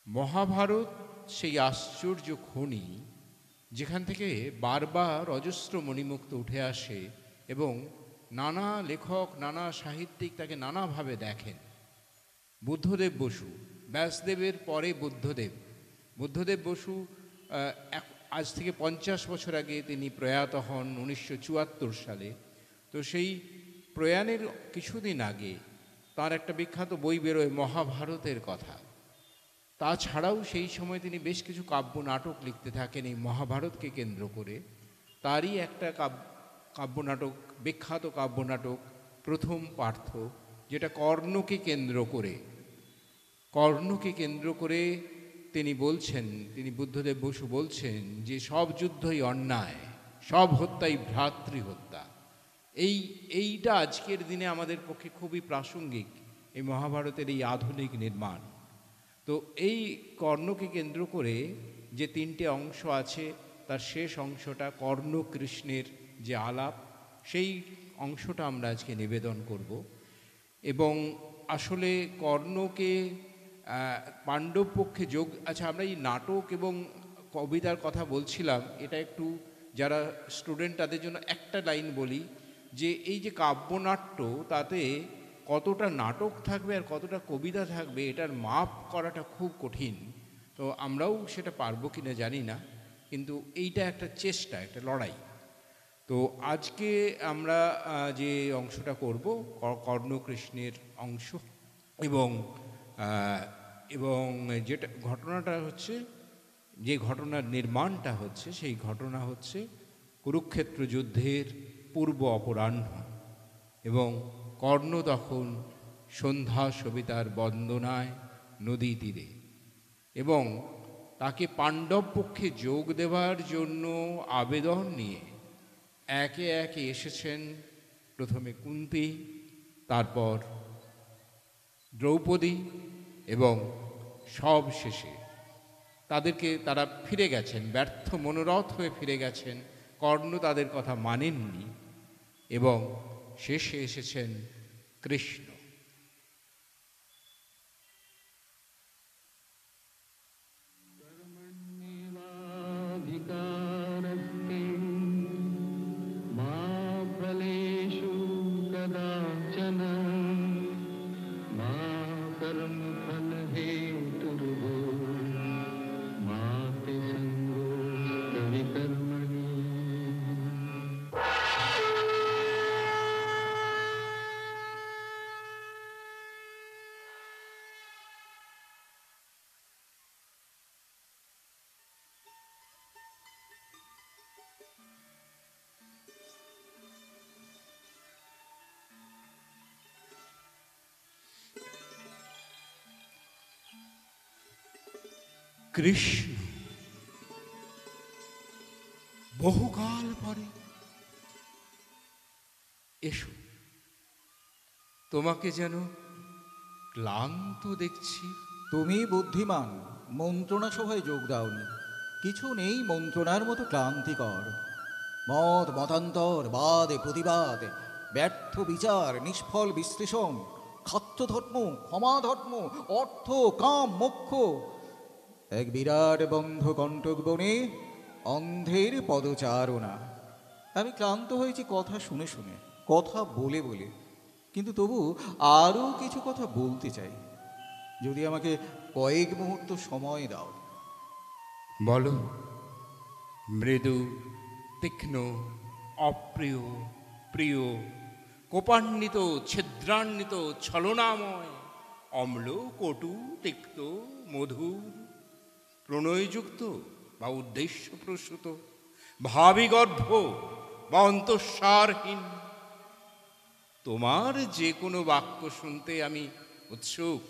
মহাভারত সেই আশ্চর্য খনি যেখান থেকে বারবার অজস্র মণিমুক্ত উঠে আসে এবং নানা লেখক নানা সাহিত্যিক তাকে নানাভাবে দেখেন। বুদ্ধদেব বসু, ব্যাসদেবের পরে বুদ্ধদেব বসু আজ থেকে 50 বছর আগে তিনি প্রয়াত হন 1974 সালে। তো সেই প্রয়াণের কিছুদিন আগে তার একটা বিখ্যাত বই বেরোয় মহাভারতের কথা। তাছাড়াও সেই সময় তিনি বেশ কিছু কাব্য নাটক লিখতে থাকেন এই মহাভারতকে কেন্দ্র করে। তারই একটা কাব্যনাটক, বিখ্যাত কাব্যনাটক প্রথম পার্থ, যেটা কর্ণকে কেন্দ্র করে তিনি বুদ্ধদেব বসু বলছেন যে সব যুদ্ধই অন্যায়, সব হত্যাই ভ্রাতৃহত্যা। এইটা আজকের দিনে আমাদের পক্ষে খুবই প্রাসঙ্গিক, এই মহাভারতের এই আধুনিক নির্মাণ। তো এই কর্ণকে কেন্দ্র করে যে 3টে অংশ আছে, তার শেষ অংশটা কর্ণ কৃষ্ণের যে আলাপ, সেই অংশটা আমরা আজকে নিবেদন করব। এবং আসলে কর্ণকে পাণ্ডব পক্ষে আমরা এই নাটক এবং কবিতার কথা বলছিলাম, এটা একটু যারা স্টুডেন্ট তাদের জন্য একটা লাইন বলি, যে এই যে কাব্যনাট্য, তাতে কতটা নাটক থাকবে আর কতটা কবিতা থাকবে এটার মাপ করাটা খুব কঠিন। তো আমরাও সেটা পারবো কিনা জানি না, কিন্তু এইটা একটা চেষ্টা, একটা লড়াই। তো আজকে আমরা যে অংশটা করব কর্ণকৃষ্ণের অংশ, এবং যেটা ঘটনাটা হচ্ছে, যে ঘটনার নির্মাণটা হচ্ছে, সেই ঘটনা হচ্ছে কুরুক্ষেত্র যুদ্ধের পূর্ব অপরাহ্ন। এবং কর্ণ তখন সন্ধ্যা সবিতার বন্দনায় নদী তীরে, এবং তাকে পাণ্ডব পক্ষে যোগ দেওয়ার জন্য আবেদন নিয়ে একে একে এসেছেন প্রথমে কুন্তী, তারপর দ্রৌপদী, এবং সব শেষে তারা ফিরে গেছেন, ব্যর্থ মনোরথ হয়ে ফিরে গেছেন। কর্ণ তাদের কথা মানেননি, এবং শেষে এসেছেন কৃষ্ণ। কৃষ্ণ বহুকাল পরে এসো, তোমাকে যেন ক্লান্ত দেখছি। তুমি বুদ্ধিমান, মন্ত্রণা সভায় যোগ দাওনি। কিছু নেই মন্ত্রণার মতো ক্লান্তিকর। মত মতান্তর, বাদ প্রতিবাদ, ব্যর্থ বিচার, নিষ্ফল বিশ্লেষণ, খাদ্যধর্ম, ক্ষমাধর্ম, অর্থ কাম মোক্ষ, এক বিরাট বন্ধ কণ্টক বনে অন্ধের পদচারণা। আমি ক্লান্ত হয়েছি কথা শুনে শুনে, কথা বলে বলে, কিন্তু তবু আরও কিছু কথা বলতে চাই, যদি আমাকে কয়েক মুহূর্ত সময় দাও। বলো। মৃদু, তীক্ষ্ণ, অপ্রিয়, প্রিয়, কোপান্বিত, ছিদ্রান্বিত, ছলনাময়, অম্ল, কটু, তিক্ত, মধুর, প্রণয়যুক্ত বা উদ্দেশ্যপ্রসূত, ভাবিগর্ভ বা অন্তঃসারহীন, তোমার যে কোনো বাক্য শুনতে আমি উৎসুক।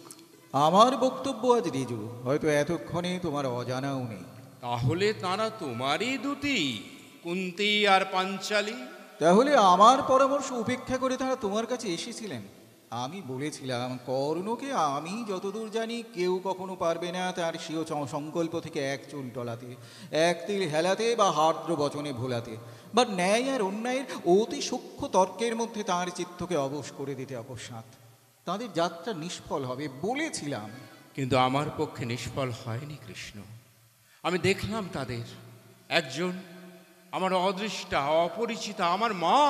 আমার বক্তব্য আজ রিজু, হয়তো এতক্ষণে তোমার অজানাও নেই। তাহলে তারা তোমারই দুটি, কুন্তী আর পাঞ্চালী? তাহলে আমার পরামর্শ উপেক্ষা করে তারা তোমার কাছে এসেছিলেন। আমি বলেছিলাম, কর্ণকে আমি যতদূর জানি কেউ কখনো পারবে না তার স্বীয় সংকল্প থেকে এক চুল টলাতে, এক তিল হেলাতে বা হার্দ্র বচনে ভোলাতে, বা ন্যায় আর অন্যায়ের অতি সূক্ষ্ম তর্কের মধ্যে তাঁর চিত্তকে অবশ করে দিতে অকস্মাৎ। তাদের যাত্রা নিষ্ফল হবে বলেছিলাম। কিন্তু আমার পক্ষে নিষ্ফল হয়নি কৃষ্ণ। আমি দেখলাম তাদের একজন আমার অদৃষ্টা অপরিচিতা আমার মা,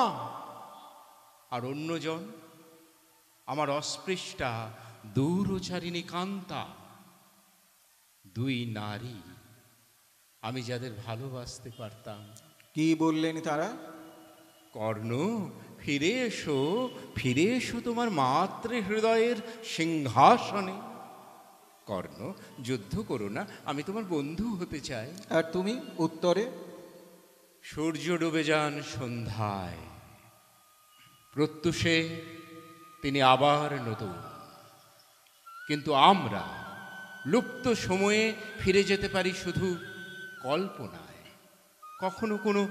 আর অন্যজন আমার অস্পৃষ্টা দূরচারিণী কান্তা। দুই নারী আমি যাদের ভালোবাসতে পারতাম। কি বললেন তারা? কর্ণ, ফিরে এসো, ফিরে এসো তোমার মাতৃ হৃদয়ের সিংহাসনে। কর্ণ, যুদ্ধ করো না, আমি তোমার বন্ধু হতে চাই। আর তুমি উত্তরে? সূর্য ডুবে যান সন্ধ্যায়, প্রত্যুষে তিনি আবার নতুন। কিন্তু আমরা লুপ্ত সময়ে ফিরে যেতে পারি শুধু কল্পনায়, কখনো কোনো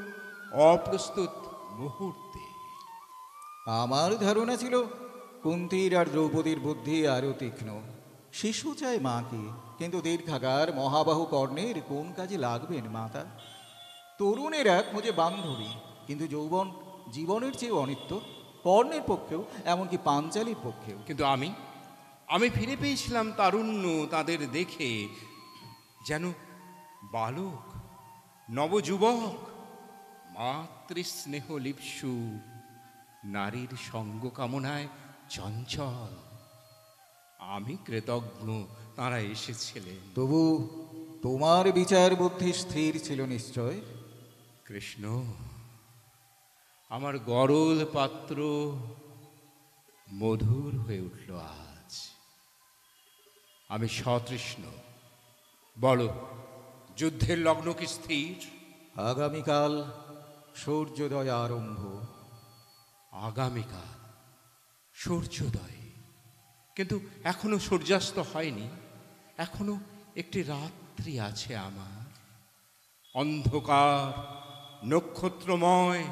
অপ্রস্তুত মুহূর্তে। আমার ধারণা ছিল কুন্তির আর দ্রৌপদীর বুদ্ধি আরও তীক্ষ্ণ। শিশু চায় মাকে, কিন্তু দীর্ঘাকার মহাবাহু কর্ণের কোন কাজে লাগবেন মাতা? তরুণেরা খোঁজে বান্ধবী, কিন্তু যৌবন জীবনের চেয়ে অনিত্য, কর্ণের পক্ষেও, এমনকি পাঞ্চালীর পক্ষেও। কিন্তু আমি ফিরে পেয়েছিলাম তারুণ্য তাদের দেখে, যেন বালক নবযুবক মাতৃস্নেহ লিপ্সু, নারীর সঙ্গ কামনায় চঞ্চল। আমি কৃতজ্ঞ তারা এসেছিলেন। তবু তোমার বিচার বুদ্ধি স্থির ছিল নিশ্চয়। কৃষ্ণ, আমার গরল পাত্র মধুর হয়ে উঠল আজ। আমি সতৃষ্ণ। বলো, যুদ্ধের লগ্ন কি স্থির? আগামীকাল সূর্যোদয় আরম্ভ। আগামীকাল সূর্যোদয়, কিন্তু এখনো সূর্যাস্ত হয়নি। এখনো একটি রাত্রি আছে আমার, অন্ধকার নক্ষত্রময়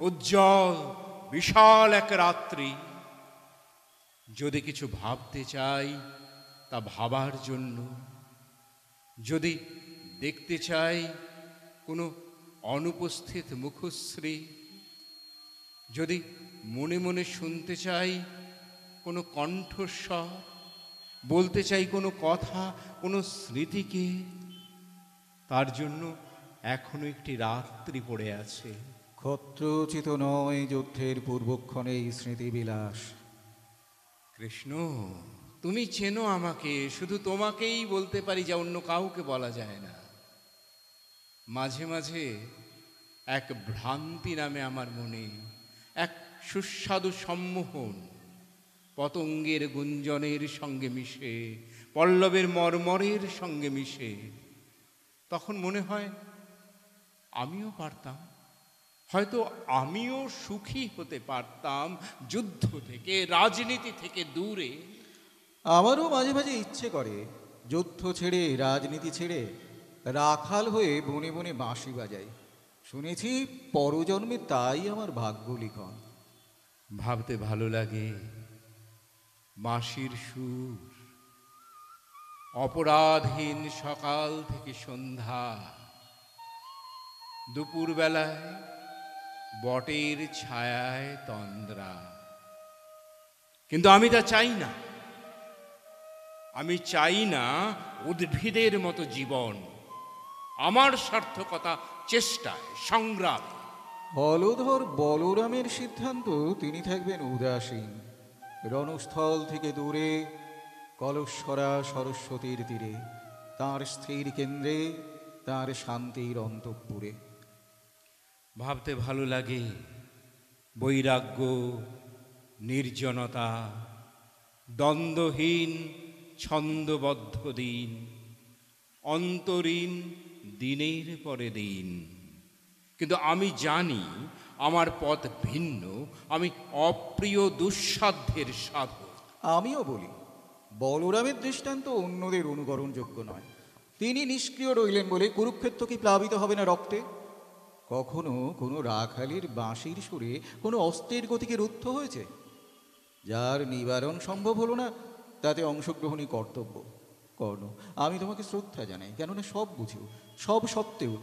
উজ্জ্বল বিশাল এক রাত্রি। যদি কিছু ভাবতে চাই তা ভাবার জন্য, যদি দেখতে চাই কোনো অনুপস্থিত মুখশ্রী, যদি মনে মনে শুনতে চাই কোনো কণ্ঠস্বর, বলতে চাই কোনো কথা, কোনো স্মৃতিকে, তার জন্য এখনো একটি রাত্রি পড়ে আছে। ক্ষত্রোচিত নয় যুদ্ধের পূর্বক্ষণে এই স্মৃতিবিলাস। কৃষ্ণ, তুমি চেনো আমাকে, শুধু তোমাকেই বলতে পারি, যা অন্য কাউকে বলা যায় না। মাঝে মাঝে এক ভ্রান্তি নামে আমার মনে, এক সুস্বাদু সম্মোহন, পতঙ্গের গুঞ্জনের সঙ্গে মিশে, পল্লবের মর্মরের সঙ্গে মিশে। তখন মনে হয় আমিও পারতাম, হয়তো আমিও সুখী হতে পারতাম যুদ্ধ থেকে, রাজনীতি থেকে দূরে। আমারও মাঝে মাঝে ইচ্ছে করে যুদ্ধ ছেড়ে, রাজনীতি ছেড়ে রাখাল হয়ে বনে বনে বাঁশি বাজাই। শুনেছি পরজন্মে তাই আমার ভাগ্য লিখন। ভাবতে ভালো লাগে বাঁশির সুর, অপরাধহীন সকাল থেকে সন্ধ্যা, দুপুরবেলায় বটের ছায়ায় তন্দ্রা। কিন্তু আমি তা চাই না। আমি চাই না উদ্ভিদের মতো জীবন। আমার সার্থকতা চেষ্টায়, সংগ্রামে। হলধর বলরামের সিদ্ধান্ত তিনি থাকবেন উদাসীন। রণস্থল থেকে দূরে কলস্বরা সরস্বতীর তীরে, তার স্থির কেন্দ্রে, তার শান্তির অন্তঃপুরে। ভাবতে ভালো লাগে বৈরাগ্য, নির্জনতা, দ্বন্দ্বহীন ছন্দবদ্ধ দিন, অন্তরীণ দিনের পরে দিন। কিন্তু আমি জানি আমার পথ ভিন্ন, আমি অপ্রিয় দুঃসাধ্যের সাধক। আমিও বলি, বলরামের দৃষ্টান্ত অন্যদের অনুকরণযোগ্য নয়। তিনি নিষ্ক্রিয় রইলেন বলে কুরুক্ষেত্র কি প্লাবিত হবে না রক্তে? কখনো কোনো রাখালির বাঁশির সুরে কোনো অস্ত্রের গতিকে রুদ্ধ হয়েছে? যার নিবারণ সম্ভব হলো না, তাতে অংশগ্রহণই কর্তব্য। কর্ণ, আমি তোমাকে শ্রদ্ধা জানাই, কেননা সব বুঝেও, সব সত্ত্বেও,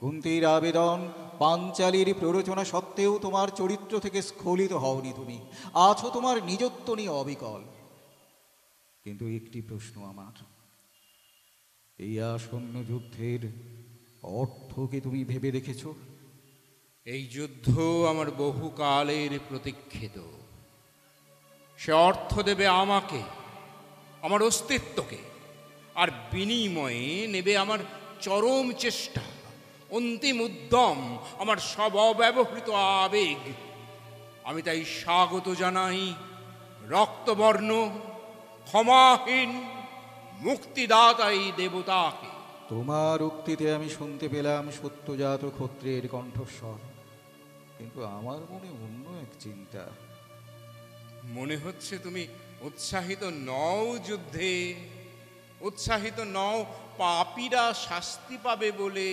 কুন্তির আবেদন, পাঞ্চালীর প্ররোচনা সত্ত্বেও তোমার চরিত্র থেকে স্খলিত হওনি। তুমি আছো তোমার নিজত্ব নিয়ে অবিকল। কিন্তু একটি প্রশ্ন আমার, এই আসন্ন যুদ্ধের অর্থ কি তুমি ভেবে দেখেছ? এই যুদ্ধ আমার বহুকালের প্রতীক্ষিত। সে অর্থ দেবে আমাকে, আমার অস্তিত্বকে, আর বিনিময়ে নেবে আমার চরম চেষ্টা, অন্তিম উদ্যম, আমার সব অব্যবহৃত আবেগ। আমি তাই স্বাগত জানাই রক্তবর্ণ, ক্ষমাহীন, মুক্তিদাতা এই দেবতাকে। তোমার উক্তিতে আমি শুনতে পেলাম সত্যজাত ক্ষত্রিয়ের কণ্ঠস্বর, কিন্তু আমার মনে অন্য এক চিন্তা। মনে হচ্ছে তুমি উৎসাহিত নও যুদ্ধে, উৎসাহিত নও পাপীরা শাস্তি পাবে বলে,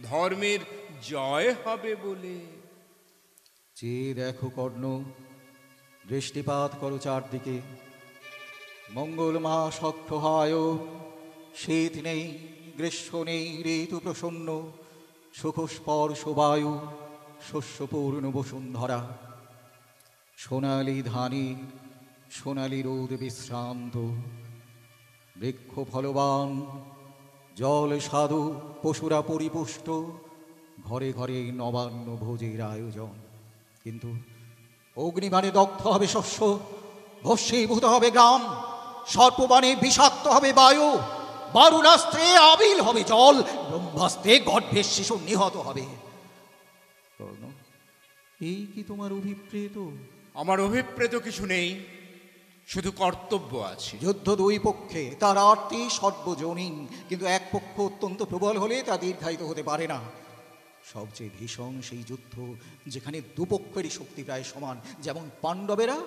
ধর্মের জয় হবে বলে। চেয়ে দেখো কর্ণ, দৃষ্টিপাত করো চারদিকে। মঙ্গল মাস অক্ষহায়, শীত নেই, গ্রীষ্ম নেই, ঋতু প্রসন্ন, সুখস্পর্শ বায়ু, শস্যপূর্ণ বসুন্ধরা। সোনালি ধানে সোনালি রোদ বিশ্রান্ত, বৃক্ষ ফলবান, জল সাধু, পশুরা পরিপুষ্ট, ঘরে ঘরে নবান্ন ভোজের আয়োজন। কিন্তু অগ্নিবাণে দগ্ধ হবে শস্য, ভস্মীভূত হবে গ্রাম, সর্পবাণে বিষাক্ত হবে বায়ু, বারুণাস্ত্রে আবিল হবে জল, ব্রহ্মাস্ত্রে গর্ভের শিশু নিহত হবে। কর্ণ, এই কি তোমার অভিপ্রেত? আমার অভিপ্রেত কিছু নেই, শুধু কর্তব্য আছে। যুদ্ধ দুই পক্ষে, তার আরতি সর্বজনীন, কিন্তু এক পক্ষ অত্যন্ত প্রবল হলে তা দীর্ঘায়িত হতে পারে না। সবচেয়ে ভীষণ সেই যুদ্ধ যেখানে দুপক্ষেরই শক্তি প্রায় সমান, যেমন পাণ্ডবেরা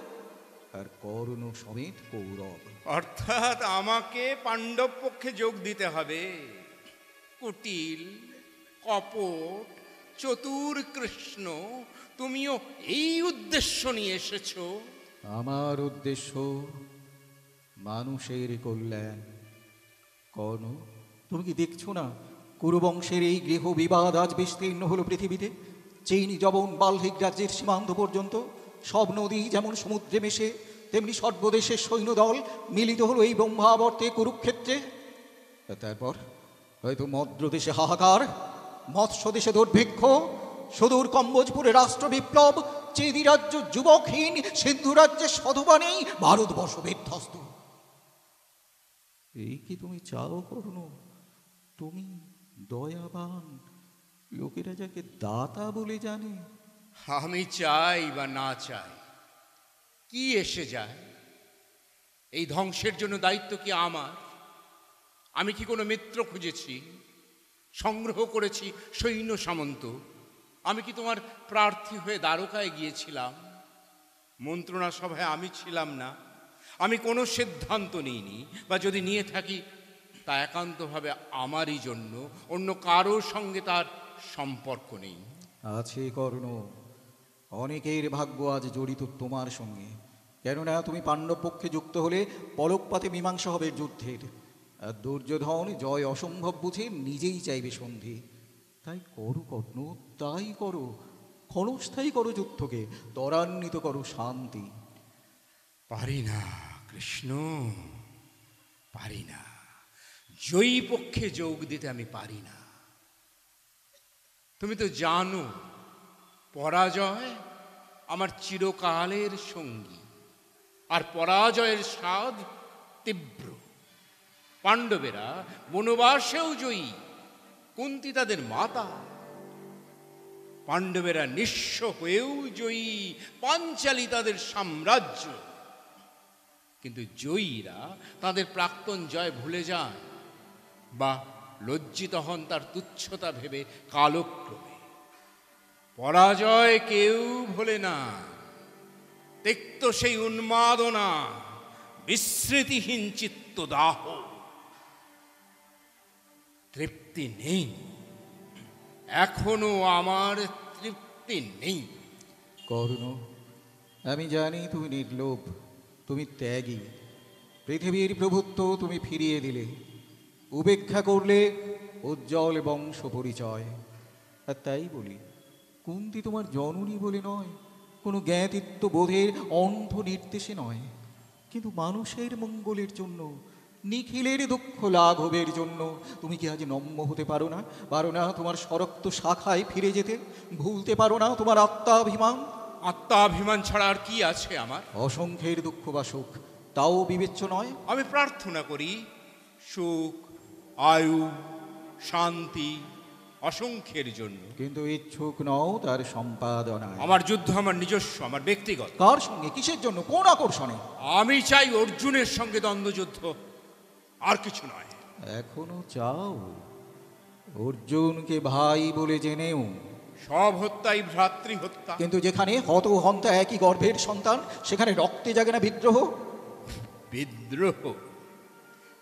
আর কর্ণ সমেত কৌরব। অর্থাৎ আমাকে পাণ্ডব পক্ষে যোগ দিতে হবে। কুটিল, কপট, চতুর কৃষ্ণ, তুমিও এই উদ্দেশ্য নিয়ে এসেছো? আমার উদ্দেশ্য মানুষের কল্যাণ। কর্ণ, তুমি কি দেখছো না কুরুবংশের এই গৃহ বিবাদ আজ বিস্তীর্ণ হলো পৃথিবীতে? চীন, যবন, বাল্হিক রাজ্যের সীমান্ত পর্যন্ত সব নদী যেমন সমুদ্রে মেশে, তেমনি সর্বদেশের সৈন্যদল মিলিত হলো এই ব্রহ্মাবর্তে কুরুক্ষেত্রে। তারপর হয়তো মদ্রদেশে হাহাকার, মৎস্য দেশে দুর্ভিক্ষ, সুদূর কম্বোজপুরে রাষ্ট্র বিপ্লব, চেদি রাজ্য যুবকহীন, সিন্ধু রাজ্যে সধবা নেই, ভারতবর্ষ বিধ্বস্ত। এই কি তুমি চাও কর্ণ? তুমি দয়াবান, লোকেরা যাকে দাতা বলে জানে। আমি চাই বা না চাই, কি এসে যায়? এই ধ্বংসের জন্য দায়িত্ব কি আমার? আমি কি কোনো মিত্র খুঁজেছি, সংগ্রহ করেছি সৈন্য সামন্ত? আমি কি তোমার প্রার্থী হয়ে দ্বারকায় গিয়েছিলাম? মন্ত্রণা সভায় আমি ছিলাম না, আমি কোনো সিদ্ধান্ত নিইনি, বা যদি নিয়ে থাকি তা একান্তভাবে আমারই জন্য, অন্য কারোর সঙ্গে তার সম্পর্ক নেই। আছে কর্ণ, অনেকের ভাগ্য আজ জড়িত তোমার সঙ্গে। কেননা তুমি পাণ্ডব পক্ষে যুক্ত হলে পলকপাতে মীমাংসা হবে যুদ্ধের, আর দুর্যোধন জয় অসম্ভব বুঝে নিজেই চাইবে সন্ধি। তাই করো কর্ণ, তাই করো, ক্ষণস্থায়ী করো যুদ্ধকে, ত্বরান্বিত করো শান্তি। পারি না কৃষ্ণ, পারি না। জয়ী পক্ষে যোগ দিতে আমি পারি না। তুমি তো জানো পরাজয় আমার চিরকালের সঙ্গী, আর পরাজয়ের স্বাদ তীব্র। পাণ্ডবেরা বনবাসেও জয়ী, কুন্তী তাদের মাতা। পাণ্ডবেরা নিঃস্ব হয়েও জয়ী, পাঞ্চালী তাদের সাম্রাজ্য। কিন্তু জয়ীরা তাদের প্রাক্তন জয় ভুলে যান, বা লজ্জিত হন তার তুচ্ছতা ভেবে কালক্রমে। পরাজয় কেউ ভোলে না। তিক্ত সেই উন্মাদনা, বিস্মৃতিহীন চিত্তদাহ, তৃপ্তি নেই, এখনো আমার তৃপ্তি নেই। কর্ণ, আমি জানি তুমি নির্লোভ, তুমি ত্যাগী। পৃথিবীর প্রভুত্ব তুমি ফিরিয়ে দিলে, উপেক্ষা করলে উজ্জ্বল বংশ পরিচয়। আর তাই বলি, কুন্তী তোমার জননী বলে নয়, কোনো জ্ঞাতিত্ব বোধের অন্ধ নির্দেশে নয়। কিন্তু মানুষের মঙ্গলের জন্য, নিখিলের দুঃখ লাঘবের জন্য তুমি কি আজ নম্য হতে পারো না? পারো না তোমার সরক্ত শাখায় ফিরে যেতে? ভুলতে পারো না তোমার আত্মাভিমান? আত্মাভিমান ছাড়া আর কি আছে আমার? অসংখ্যের দুঃখ বা সুখ তাও বিবেচ্য নয়? আমি প্রার্থনা করি সুখ, আয়ু, শান্তি অসংখ্যের জন্য, কিন্তু ইচ্ছুক নও তার সম্পাদনায়। আমার যুদ্ধ আমার নিজস্ব, আমার ব্যক্তিগত। কার সঙ্গে, কিসের জন্য, কোন আকর্ষণে? আমি চাই অর্জুনের সঙ্গে দ্বন্দ্বযুদ্ধ, আর কিছু নয়। এখনো চাও অর্জুনকে ভাই বলে জেনেও? সব হত্যাই ভ্রাতৃ হত্যা। কিন্তু যেখানে হত হন্তা একই গর্ভের সন্তান, সেখানে রক্তে জাগে না বিদ্রোহ? বিদ্রোহ,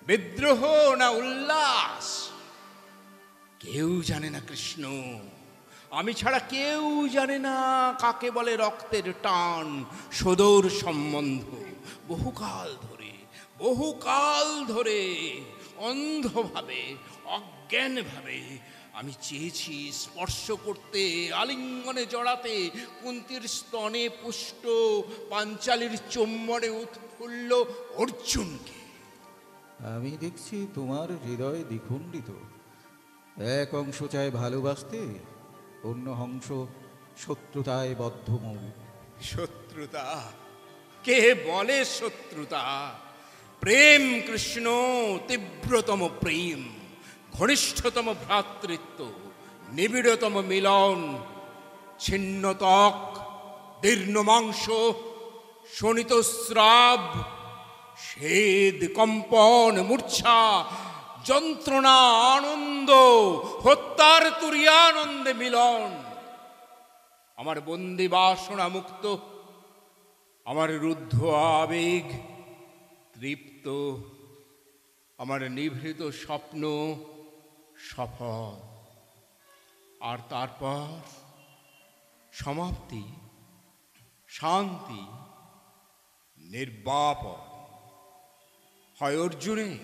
বিদ্রোহ না উল্লাস? কেউ জানে না কৃষ্ণ, আমি ছাড়া কেউ জানে না কাকে বলে রক্তের টান, সদর সম্বন্ধ। বহুকাল ধরে অন্ধভাবে, অজ্ঞানভাবে আমি চেয়েছি স্পর্শ করতে, আলিঙ্গনে জড়াতে, কুন্তির স্তনে পুষ্ট, পাঞ্চালীর চুম্বনে উৎফুল্ল অর্জুনকে। আমি দেখছি তোমার হৃদয় দ্বিখণ্ডিত। এক অংশ চায় ভালোবাসতে, অন্য অংশ শত্রুতায় বদ্ধমূল। শত্রুতা? কে বলে শত্রুতা? প্রেম কৃষ্ণ, তীব্রতম প্রেম, ঘনিষ্ঠতম ভ্রাতৃত্ব, নিবিড়তম মিলন। ছিন্ন ত্বক, দীর্ণ মাংস, শোণিত স্রাব, স্বেদ, কম্পন, মূর্ছা, যন্ত্রণা, আনন্দ, হত্যার তুরিয়ানন্দে মিলন। আমার বন্দি বাসনা মুক্ত, আমার রুদ্ধ আবেগ তৃপ্ত, আমার নিভৃত স্বপ্ন সফল। আর তারপর সমাপ্তি, শান্তি, নির্বাপন। হয় অর্জুনের,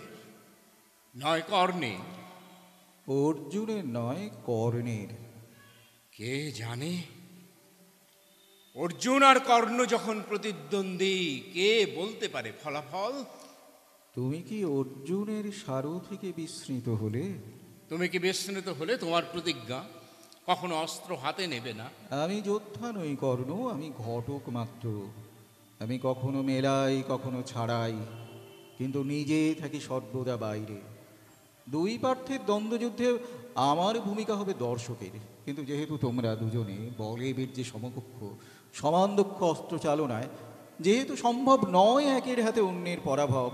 নয় কর্ণের। অর্জুনের নয় কর্ণের। কে জানে? অর্জুন আর কর্ণ যখন প্রতিদ্বন্দ্বী, কে বলতে পারে ফলাফল? তুমি কি অর্জুনের সারথিকে বিস্মৃত হলে? তুমি কি বিস্মৃত হলে তোমার প্রতিজ্ঞা কখনো অস্ত্র হাতে নেবে না? আমি যোদ্ধা নই কর্ণ, আমি ঘটক মাত্র। আমি কখনো মেলাই, কখনো ছাড়াই, কিন্তু নিজে থাকি সর্বদা বাইরে। দুই পার্থের দ্বন্দ্বযুদ্ধে আমার ভূমিকা হবে দর্শকের। কিন্তু যেহেতু তোমরা দুজনে বলে বীর্যে সমকক্ষ, সমান দক্ষ অস্ত্র চালনায়, যেহেতু সম্ভব নয় একের হাতে অন্যের পরাভব,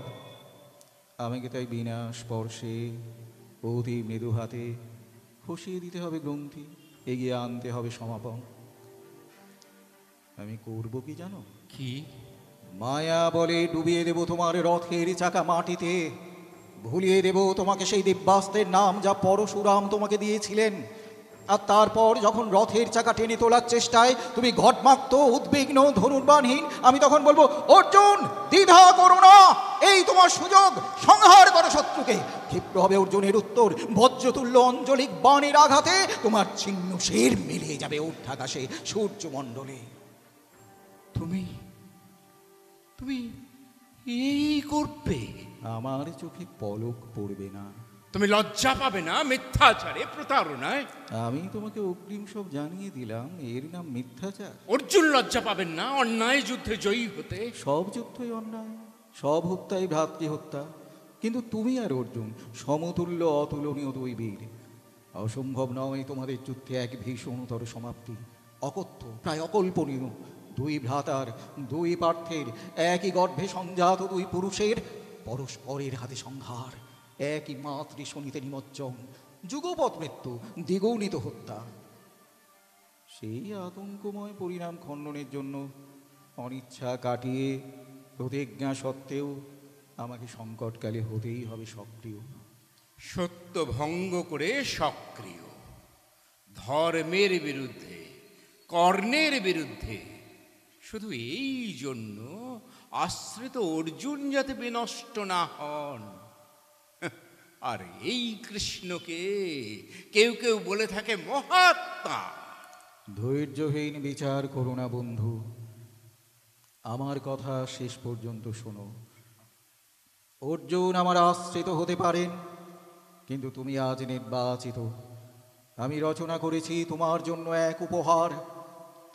আমাকে তাই বিনা স্পর্শে অতি মৃদু হাতে খসিয়ে দিতে হবে গ্রন্থি, এগিয়ে আনতে হবে সমাপন। আমি করব কি জানো? কি? মায়া বলে ডুবিয়ে দেব তোমার রথের চাকা মাটিতে, ভুলিয়ে দেব তোমাকে সেই দিব্যাস্ত্রের নাম যা পরশুরাম তোমাকে দিয়েছিলেন। আর তারপর যখন রথের চাকা টেনে তোলার চেষ্টায় তুমি ঘটমাক্ত, উদ্বিগ্ন, ধনুর্বাণহীন, আমি তখন বলবো, অর্জুন দ্বিধা করো না, এই তোমার সুযোগ, সংহার করো শত্রুকে। ক্ষিপ্র হবে অর্জুনের উত্তর, বজ্রতুল্য অঞ্জলিক বাণের আঘাতে তোমার ছিন্ন শের মিলিয়ে যাবে ঊর্ধ্বাকাশে সূর্যমণ্ডলে। তুমি তুমি এই করবে? আমার চোখে পলক পড়বে না। তুমি লজ্জা পাবে না মিথ্যাচারে, প্রতারণায়? আমি তোমাকে অগ্রিম সব জানিয়ে দিলাম, এর নাম মিথ্যাচার। অর্জুন লজ্জা পাবেন না অন্যায় যুদ্ধে জয়ী হতে? সব যুদ্ধই অন্যায়, সব হত্যাই ভ্রাতৃ হত্যা। কিন্তু তুমি আর অর্জুন সমতুল্য, অতুলনীয় দুই বীর। অসম্ভব নয় তোমাদের যুদ্ধে এক ভীষণতর সমাপ্তি। অকথ্য, প্রায় অকল্পনীয়। দুই ভ্রাতার, দুই পার্থের, একই গর্ভে সংজাত দুই পুরুষের পরস্পরের হাতে সংহার, একই মাতৃ শনিতে নিমজ্জন, যুগপৎ মৃত্যু, দ্বিগুণিত হত্যা। সেই আতঙ্কময় পরিণাম খণ্ডনের জন্য অনিচ্ছা কাটিয়ে প্রতিজ্ঞা সত্ত্বেও আমাকে সংকটকালে হতেই হবে সক্রিয়। সত্য ভঙ্গ করে সক্রিয়, ধর্মের বিরুদ্ধে, কর্ণের বিরুদ্ধে, শুধু এই জন্য আশ্রিত অর্জুন যাতে বিনষ্ট না হন। আর এই কৃষ্ণকে কেউ কেউ বলে থাকে মহাত্মা। ধৈর্যহীন বিচার করো না বন্ধু। আমার কথা শেষ পর্যন্ত শোনো। অর্জুন আমার আশ্রিত হতে পারেন, কিন্তু তুমি আজ নির্বাচিত। আমি রচনা করেছি তোমার জন্য এক উপহার।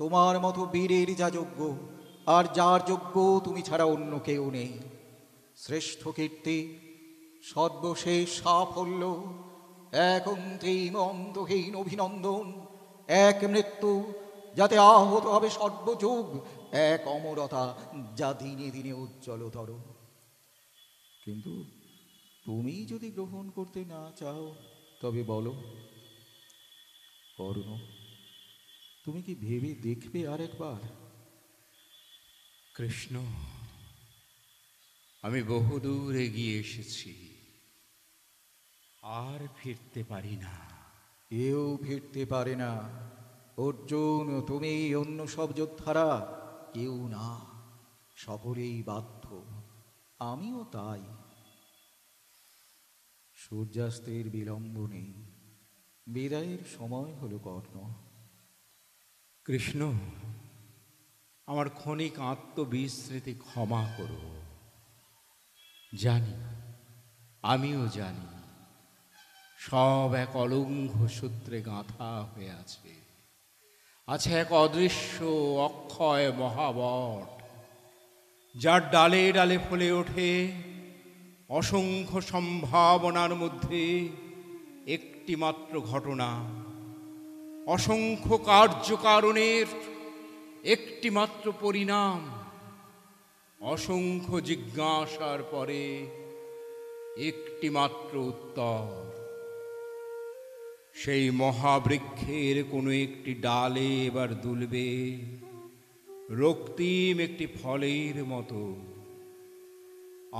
তোমার মতো বীরের যা যোগ্য, আর যার যোগ্য তুমি ছাড়া অন্য কেউ নেই। শ্রেষ্ঠ কীর্তি, সর্বশেষ সাফল্য, এক অন্তিম অন্তহীন অভিনন্দন, এক মৃত্যু যাতে আহত হবে সর্বযুগ, এক অমরতা যা দিনে দিনে উজ্জ্বলতর। কিন্তু তুমি যদি গ্রহণ করতে না চাও, তবে বলো কর্ণ, তুমি কি ভেবে দেখবে আরেকবার? কৃষ্ণ, আমি বহুদূর এগিয়ে এসেছি, আর ফিরতে পারি না। কেউ ফিরতে পারে না অর্জুন। তুমি অন্য সব যোদ্ধারা কেউ না, সকলেই বাধ্য, আমিও তাই। সূর্যাস্তের বিলম্ব নেই, বিদায়ের সময় হলো কর্ণ। কৃষ্ণ, আমার ক্ষণিক আত্মবিস্মৃতি ক্ষমা করো। জানি, আমিও জানি, সব এক অলঙ্ঘ সূত্রে গাঁথা হয়ে আছে। আছে এক অদৃশ্য অক্ষয় মহাবট, যার ডালে ডালে ফুলে ওঠে অসংখ্য সম্ভাবনার মধ্যে একটি মাত্র ঘটনা, অসংখ্য কার্যকারণের একটি মাত্র পরিণাম, অসংখ্য জিজ্ঞাসার পরে একটি মাত্র উত্তর। সেই মহাবৃক্ষের কোনো একটি ডালে এবার দুলবে রক্তিম একটি ফলের মতো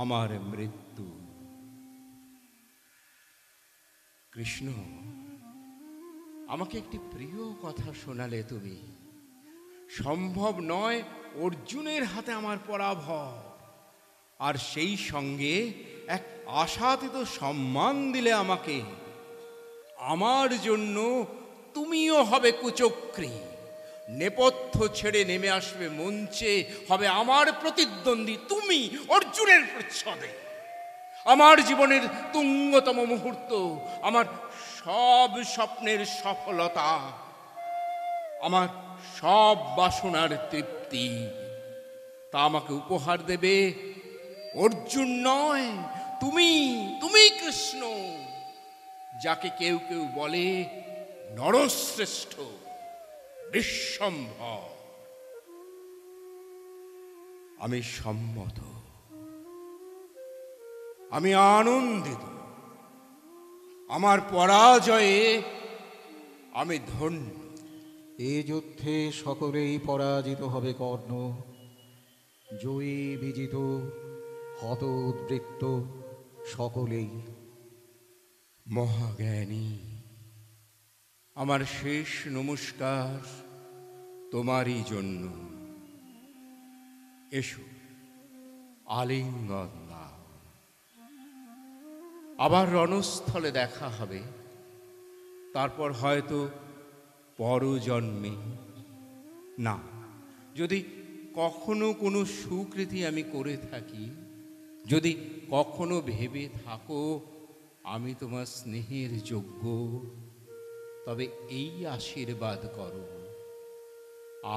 আমার মৃত্যু। কৃষ্ণ, আমাকে একটি প্রিয় কথা শোনালে তুমি। সম্ভব নয় অর্জুনের হাতে আমার পরাভব, আর সেই সঙ্গে এক আশাতীত সম্মান দিলে আমাকে। আমার জন্য তুমিও হবে কুচক্রী, নেপথ্য ছেড়ে নেমে আসবে মঞ্চে, হবে আমার প্রতিদ্বন্দ্বী তুমি অর্জুনের প্রচ্ছদে। আমার জীবনের তুঙ্গতম মুহূর্ত, আমার সব স্বপ্নের সফলতা, আমার সব বাসনার তৃপ্তি, তা আমাকে উপহার দেবে অর্জুন নয়, তুমি। তুমি কৃষ্ণ, যাকে কেউ কেউ বলে নরশ্রেষ্ঠ, বিশ্বম্ভর। আমি সম্মত, আমি আনন্দিত, আমার পরাজয়ে আমি ধন্য। এ যুদ্ধে সকলেই পরাজিত হবে কর্ণ। জয়ী বিজিত হত উদ্বৃত্ত সকলেই। মহাজ্ঞানী, আমার শেষ নমস্কার তোমারই জন্য। এসো, আলিঙ্গন দাও। আবার রণস্থলে দেখা হবে, তারপর হয়তো পরজন্মে। না, যদি কখনো কোনো সুকৃতি আমি করে থাকি, যদি কখনো ভেবে থাকো আমি তোমার স্নেহের যোগ্য, তবে এই আশীর্বাদ করো,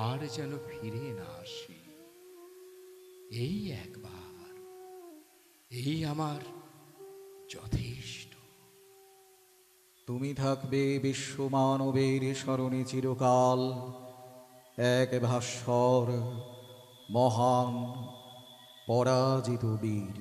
আর যেন ফিরে না আসি। এই একবার, এই আমার যথেষ্ট। তুমি থাকবে বিশ্বমানবের স্মরণে চিরকাল, এক ভাস্বর, মহান, পরাজিত বীর।